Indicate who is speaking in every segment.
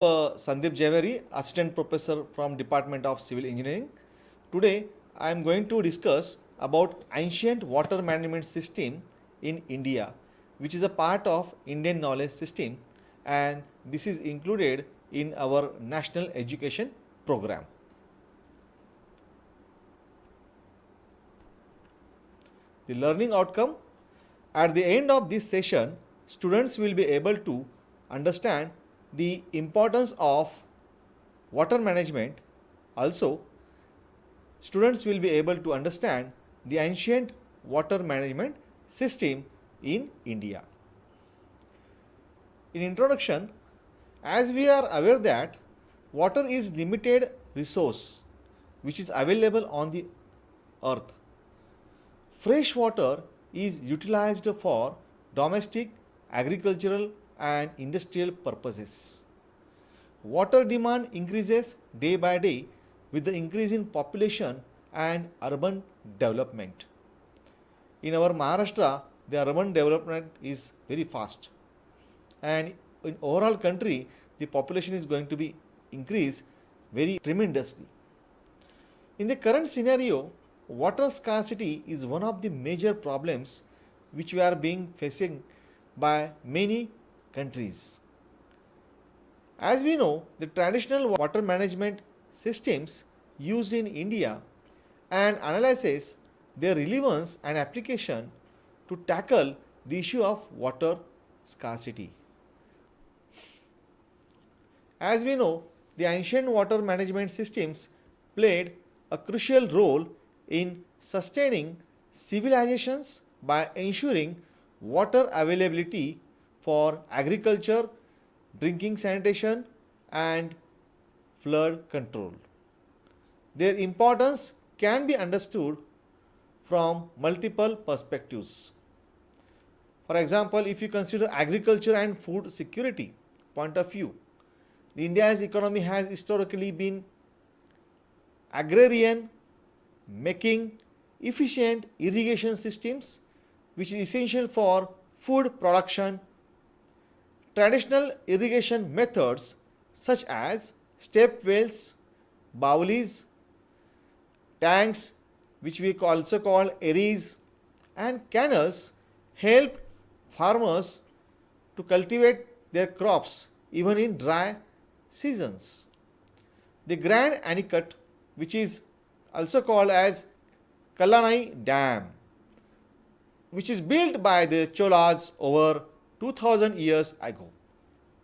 Speaker 1: Sandeep Javheri, Assistant Professor from Department of Civil Engineering. Today, I am going to discuss about ancient water management system in India, which is a part of Indian knowledge system, and this is included in our national education program. The learning outcome: at the end of this session, students will be able to understand the importance of water management. Also, students will be able to understand the ancient water management system in India. In introduction, as we are aware that water is limited resource which is available on the earth. Fresh water is utilized for domestic, agricultural and industrial purposes. Water demand increases day by day with the increase in population and urban development. In our Maharashtra, the urban development is very fast, and in overall country the population is going to be increased very tremendously. In the current scenario, water scarcity is one of the major problems which we are being facing by many countries. As we know, the traditional water management systems used in India and analyzes their relevance and application to tackle the issue of water scarcity. As we know, the ancient water management systems played a crucial role in sustaining civilizations by ensuring water availability for agriculture, drinking sanitation, and flood control. Their importance can be understood from multiple perspectives. For example, if you consider agriculture and food security point of view, India's economy has historically been agrarian, making efficient irrigation systems which is essential for food production. Traditional irrigation methods such as step wells, bowlies, tanks, which we also call eries, and canals help farmers to cultivate their crops even in dry seasons. The Grand Anicut, which is also called as Kallanai Dam, which is built by the Cholas over 2000 years ago,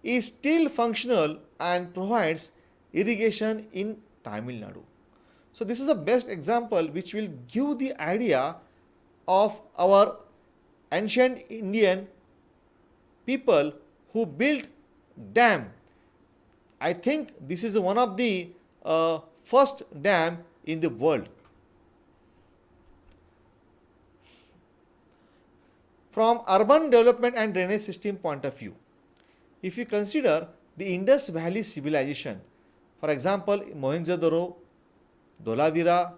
Speaker 1: is still functional and provides irrigation in Tamil Nadu. So this is the best example which will give the idea of our ancient Indian people who built dam. I think this is one of the first dam in the world. From urban development and drainage system point of view, if you consider the Indus Valley civilization, for example, Mohenjo-daro, Dholavira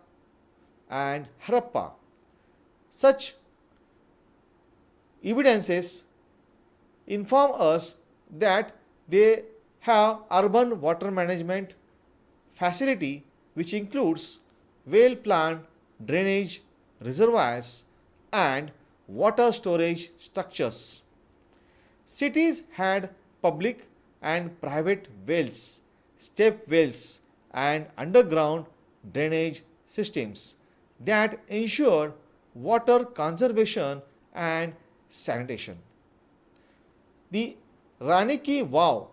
Speaker 1: and Harappa, such evidences inform us that they have urban water management facility which includes well planned drainage, reservoirs and water storage structures. Cities had public and private wells, step wells and underground drainage systems that ensured water conservation and sanitation. The Rani Ki Vav,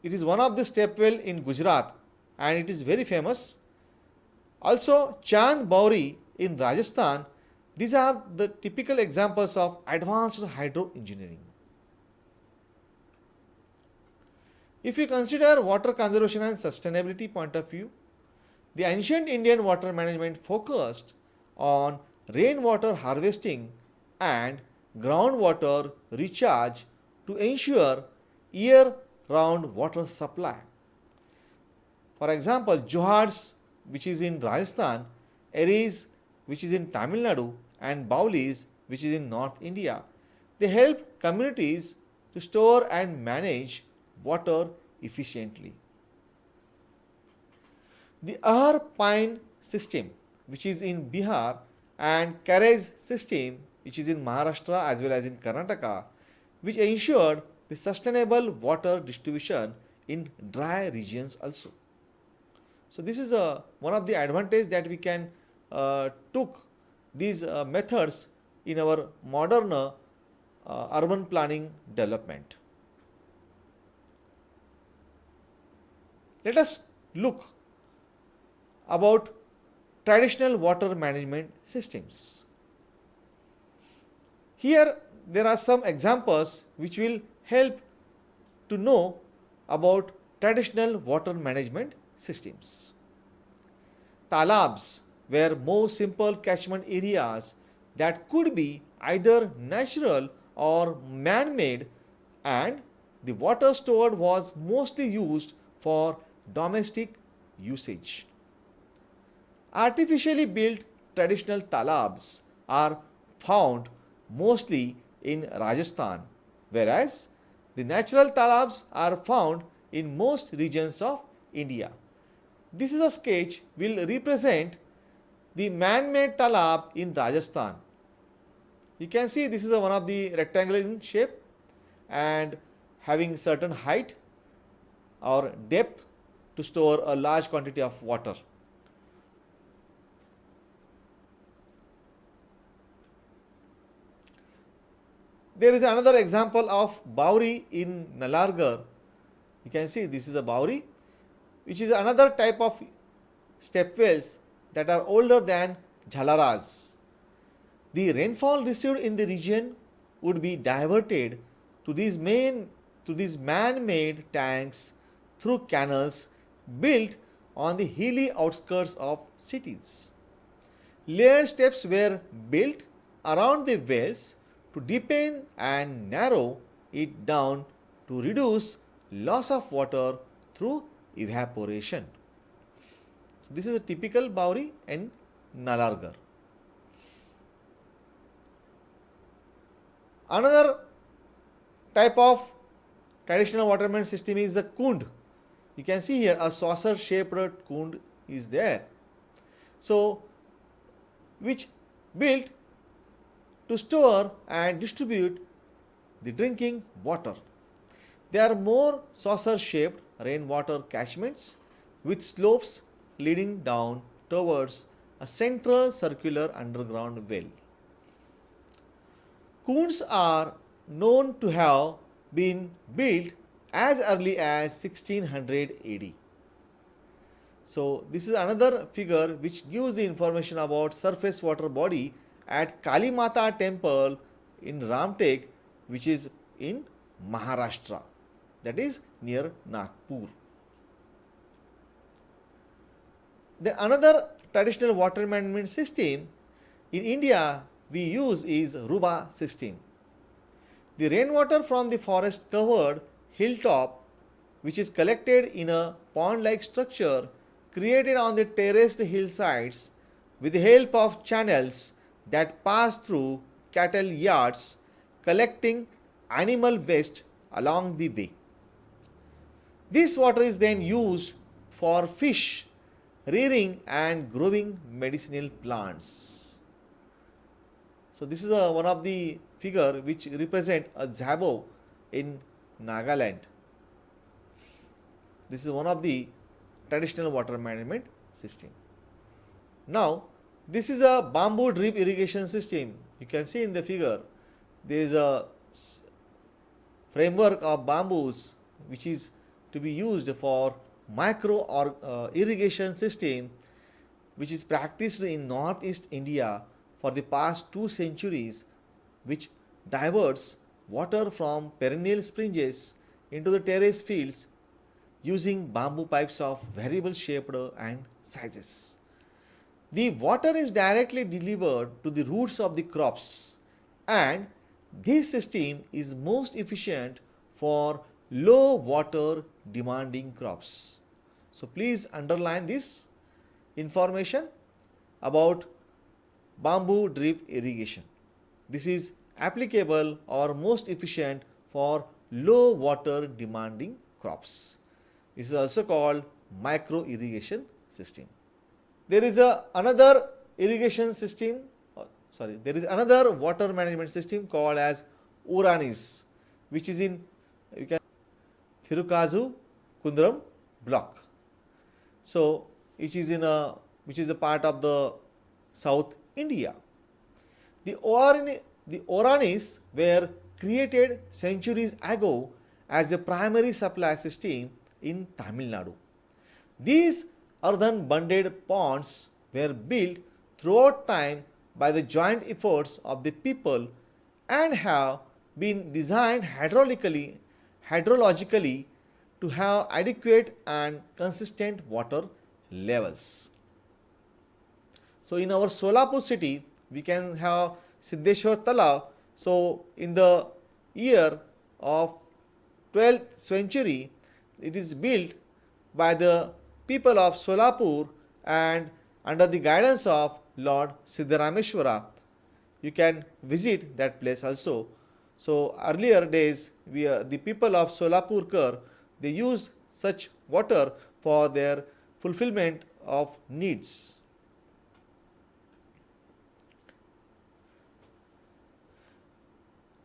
Speaker 1: it is one of the step well in Gujarat and it is very famous. Also Chand Bauri in Rajasthan. These are the typical examples of advanced hydro engineering. If you consider water conservation and sustainability point of view, the ancient Indian water management focused on rainwater harvesting and groundwater recharge to ensure year-round water supply. For example, Johads, which is in Rajasthan, Eris, which is in Tamil Nadu, and Baulis, which is in North India, they help communities to store and manage water efficiently. The Ahar Pine system, which is in Bihar, and Karez system, which is in Maharashtra as well as in Karnataka, which ensured the sustainable water distribution in dry regions also. So this is one of the advantage that we can took these methods in our modern urban planning development. Let us look about traditional water management systems. Here there are some examples which will help to know about traditional water management systems. Talabs were more simple catchment areas that could be either natural or man made, and the water stored was mostly used for domestic usage. Artificially built traditional talabs are found mostly in Rajasthan, whereas the natural talabs are found in most regions of India. This is a sketch will represent the man-made talab in Rajasthan. You can see this is one of the rectangular in shape and having certain height or depth to store a large quantity of water. There is another example of Bauri in Nalargarh. You can see this is a Bauri, which is another type of step wells that are older than Jhalaras. The rainfall received in the region would be diverted to these man-made tanks through canals built on the hilly outskirts of cities. Layered steps were built around the wells to deepen and narrow it down to reduce loss of water through evaporation. So this is a typical Bauri in Nalargarh. Another type of traditional water management system is the kund. You can see here a saucer shaped kund is there. So which built to store and distribute the drinking water. They are more saucer shaped rainwater catchments with slopes leading down towards a central circular underground well. Kunds are known to have been built as early as 1600 AD. So this is another figure which gives the information about surface water body at Kali Mata temple in Ramtek, which is in Maharashtra, that is near Nagpur. Then another traditional water management system in India we use is Ruba system. The rainwater from the forest covered hilltop, which is collected in a pond like structure created on the terraced hillsides with the help of channels that pass through cattle yards, collecting animal waste along the way. This water is then used for fish rearing and growing medicinal plants. So this is one of the figure which represent a Zabo in Nagaland. This is one of the traditional water management system. Now this is a bamboo drip irrigation system. You can see in the figure there is a framework of bamboos which is to be used for micro or irrigation system, which is practiced in northeast India for the past 2 centuries, which diverts water from perennial springs into the terrace fields using bamboo pipes of variable shaped and sizes. The water is directly delivered to the roots of the crops, and this system is most efficient for low water demanding crops. So please underline this information about bamboo drip irrigation. This is applicable or most efficient for low water demanding crops. This is also called micro irrigation system. There is another irrigation system, there is another water management system called as Uranis, which is in Thirukazu Kundram block. So, which is a part of the South India. The Oranis were created centuries ago as a primary supply system in Tamil Nadu. These earthen bunded ponds were built throughout time by the joint efforts of the people and have been designed hydrologically to have adequate and consistent water levels. So, in our Solapur city, we can have Siddheshwar Talav. So, in the year of 12th century, it is built by the people of Solapur and under the guidance of Lord Siddharameshwara. You can visit that place also. So, earlier days, the people of Solapur they used such water for their fulfillment of needs.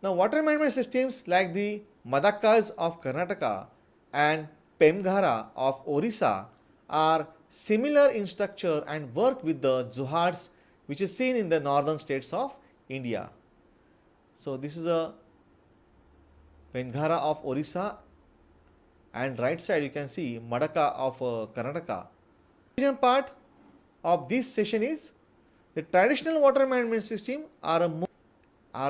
Speaker 1: Now, water management systems like the Madakkas of Karnataka and Pemghara of Orissa are similar in structure and work with the Zohards which is seen in the northern states of India. So, this is a Pemghara of Orissa, and right side you can see Madaka of Karnataka. The part of this session is the traditional water management system are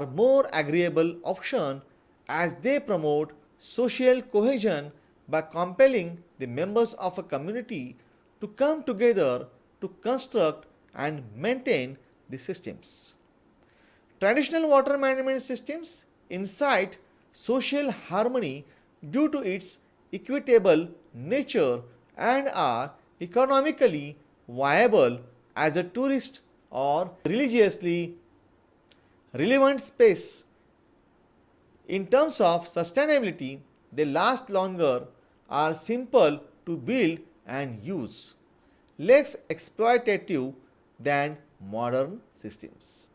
Speaker 1: more agreeable option as they promote social cohesion by compelling the members of a community to come together to construct and maintain the systems. Traditional water management systems incite social harmony due to its equitable nature and are economically viable as a tourist or religiously relevant space. In terms of sustainability, they last longer, are simple to build and use, less exploitative than modern systems.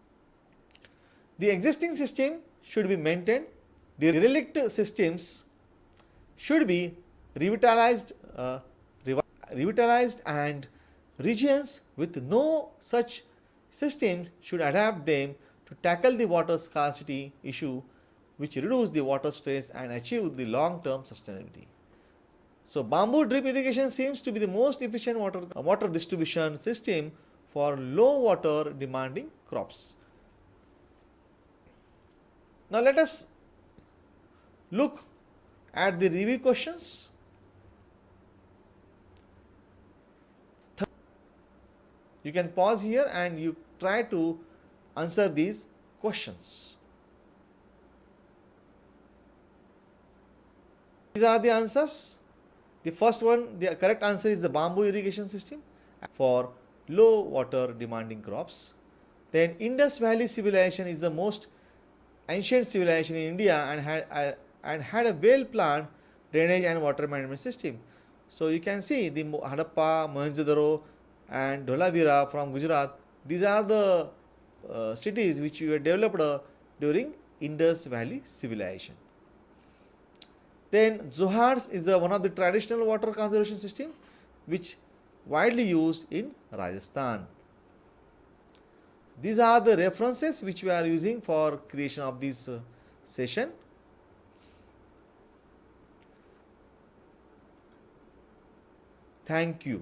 Speaker 1: The existing system should be maintained. The derelict systems should be revitalized, and regions with no such systems should adapt them to tackle the water scarcity issue, which reduce the water stress and achieve the long-term sustainability. So, bamboo drip irrigation seems to be the most efficient water distribution system for low water demanding crops. Now, let us look at the review questions. You can pause here and you try to answer these questions. These are the answers. The first one, the correct answer is the bamboo irrigation system for low water demanding crops. Then Indus Valley civilization is the most ancient civilization in India and had a well planned drainage and water management system. So you can see the Harappa, Mohenjo-daro and Dholavira from Gujarat. These are the cities which were developed during Indus Valley civilization. Then Zohards is one of the traditional water conservation system which widely used in Rajasthan. These are the references which we are using for creation of this session. Thank you.